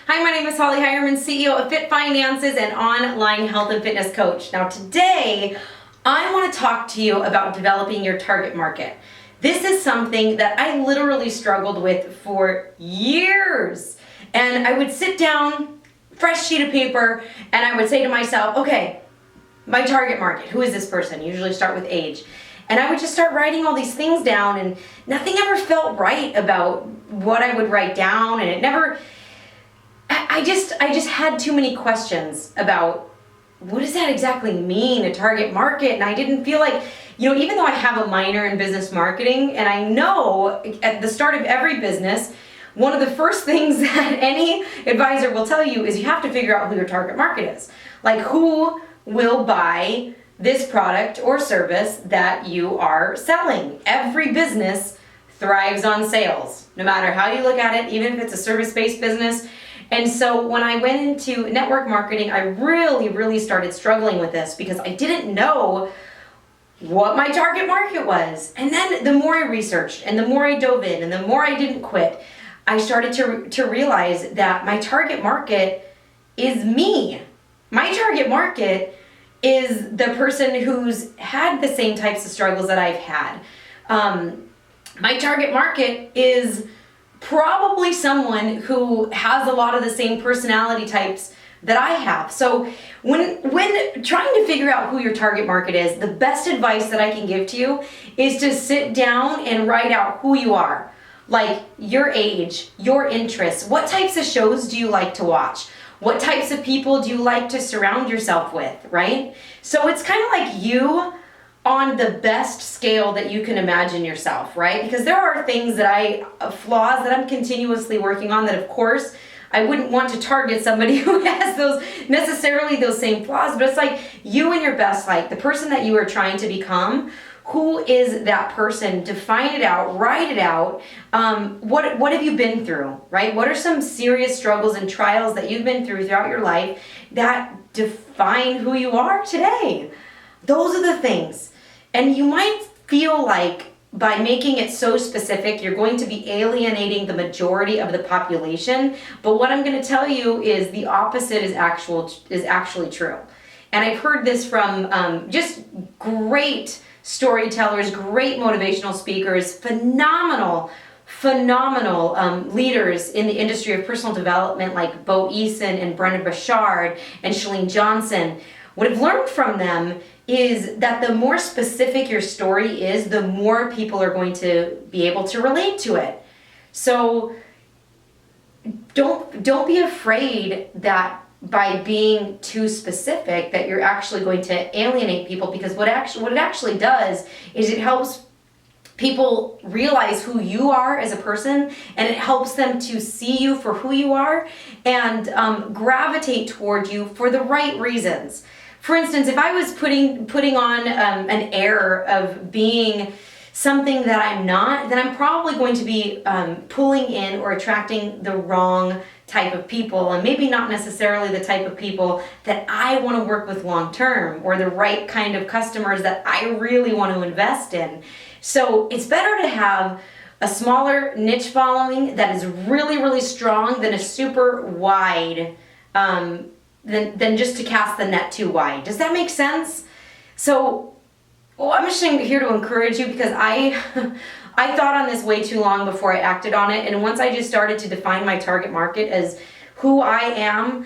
Hi, my name is Holly Hireman, CEO of Fit Finances and online health and fitness coach. Now today, I want to talk to you about developing your target market. This is something that I literally struggled with for years. And I would sit down, fresh sheet of paper, and I would say to myself, okay, my target market, who is this person? Usually start with age. And I would just start writing all these things down, and nothing ever felt right about what I would write down, and it never, I just had too many questions about what does that exactly mean, a target market? And I didn't feel like, even though I have a minor in business marketing, and I know at the start of every business, one of the first things that any advisor will tell you is you have to figure out who your target market is. Like, who will buy this product or service that you are selling? Every business thrives on sales, no matter how you look at it, even if it's a service-based business. And so when I went into network marketing, I really started struggling with this because I didn't know what my target market was. And then the more I researched and the more I dove in and the more I didn't quit, I started to realize that my target market is me. My target market is the person who's had the same types of struggles that I've had. My target market is probably someone who has a lot of the same personality types that I have. So when trying to figure out who your target market is, the best advice that I can give to you is to sit down and write out who you are. Like your age, your interests, what types of shows do you like to watch? What types of people do you like to surround yourself with, right? So it's kind of like you on the best scale that you can imagine yourself, right? Because there are things flaws that I'm continuously working on that, of course, I wouldn't want to target somebody who has necessarily those same flaws, but it's like you and your best life, the person that you are trying to become. Who is that person? Define it out, write it out. What have you been through, right? What are some serious struggles and trials that you've been through throughout your life that define who you are today? Those are the things. And you might feel like by making it so specific, you're going to be alienating the majority of the population. But what I'm going to tell you is the opposite is actually true. And I've heard this from just great storytellers, great motivational speakers, phenomenal leaders in the industry of personal development like Bo Eason and Brendon Burchard and Chalene Johnson. What I've learned from them is that the more specific your story is, the more people are going to be able to relate to it. So don't be afraid that by being too specific that you're actually going to alienate people, because what it actually does is it helps people realize who you are as a person, and it helps them to see you for who you are and gravitate toward you for the right reasons. For instance, if I was putting on an air of being something that I'm not, then I'm probably going to be pulling in or attracting the wrong type of people, and maybe not necessarily the type of people that I want to work with long term, or the right kind of customers that I really want to invest in. So it's better to have a smaller niche following that is really strong than a super wide, than just to cast the net too wide. Does that make sense? So I'm just here to encourage you, because I thought on this way too long before I acted on it. And once I just started to define my target market as who I am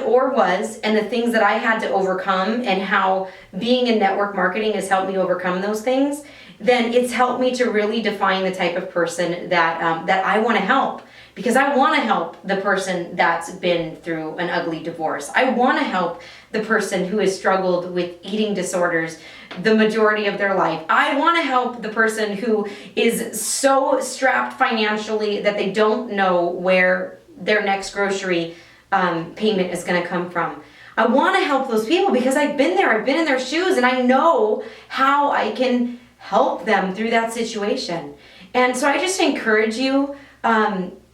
or was, and the things that I had to overcome, and how being in network marketing has helped me overcome those things, then it's helped me to really define the type of person that I want to help. Because I want to help the person that's been through an ugly divorce. I want to help the person who has struggled with eating disorders the majority of their life. I want to help the person who is so strapped financially that they don't know where their next grocery payment is going to come from. I want to help those people because I've been there. I've been in their shoes, and I know how I can help them through that situation. And so I just encourage you,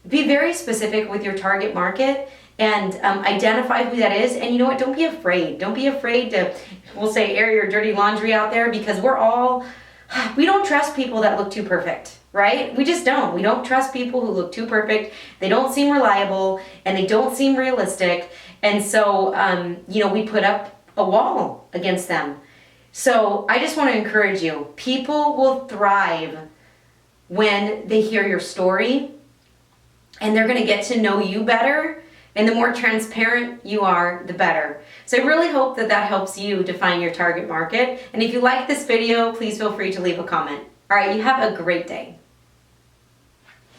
be very specific with your target market and identify who that is. And you know what? Don't be afraid. Don't be afraid to, we'll say, air your dirty laundry out there, because we don't trust people that look too perfect. right? We just don't. We don't trust people who look too perfect. They don't seem reliable and they don't seem realistic. And so, we put up a wall against them. So I just want to encourage you. People will thrive when they hear your story and they're going to get to know you better. And the more transparent you are, the better. So I really hope that helps you define your target market. And if you like this video, please feel free to leave a comment. All right, you have a great day.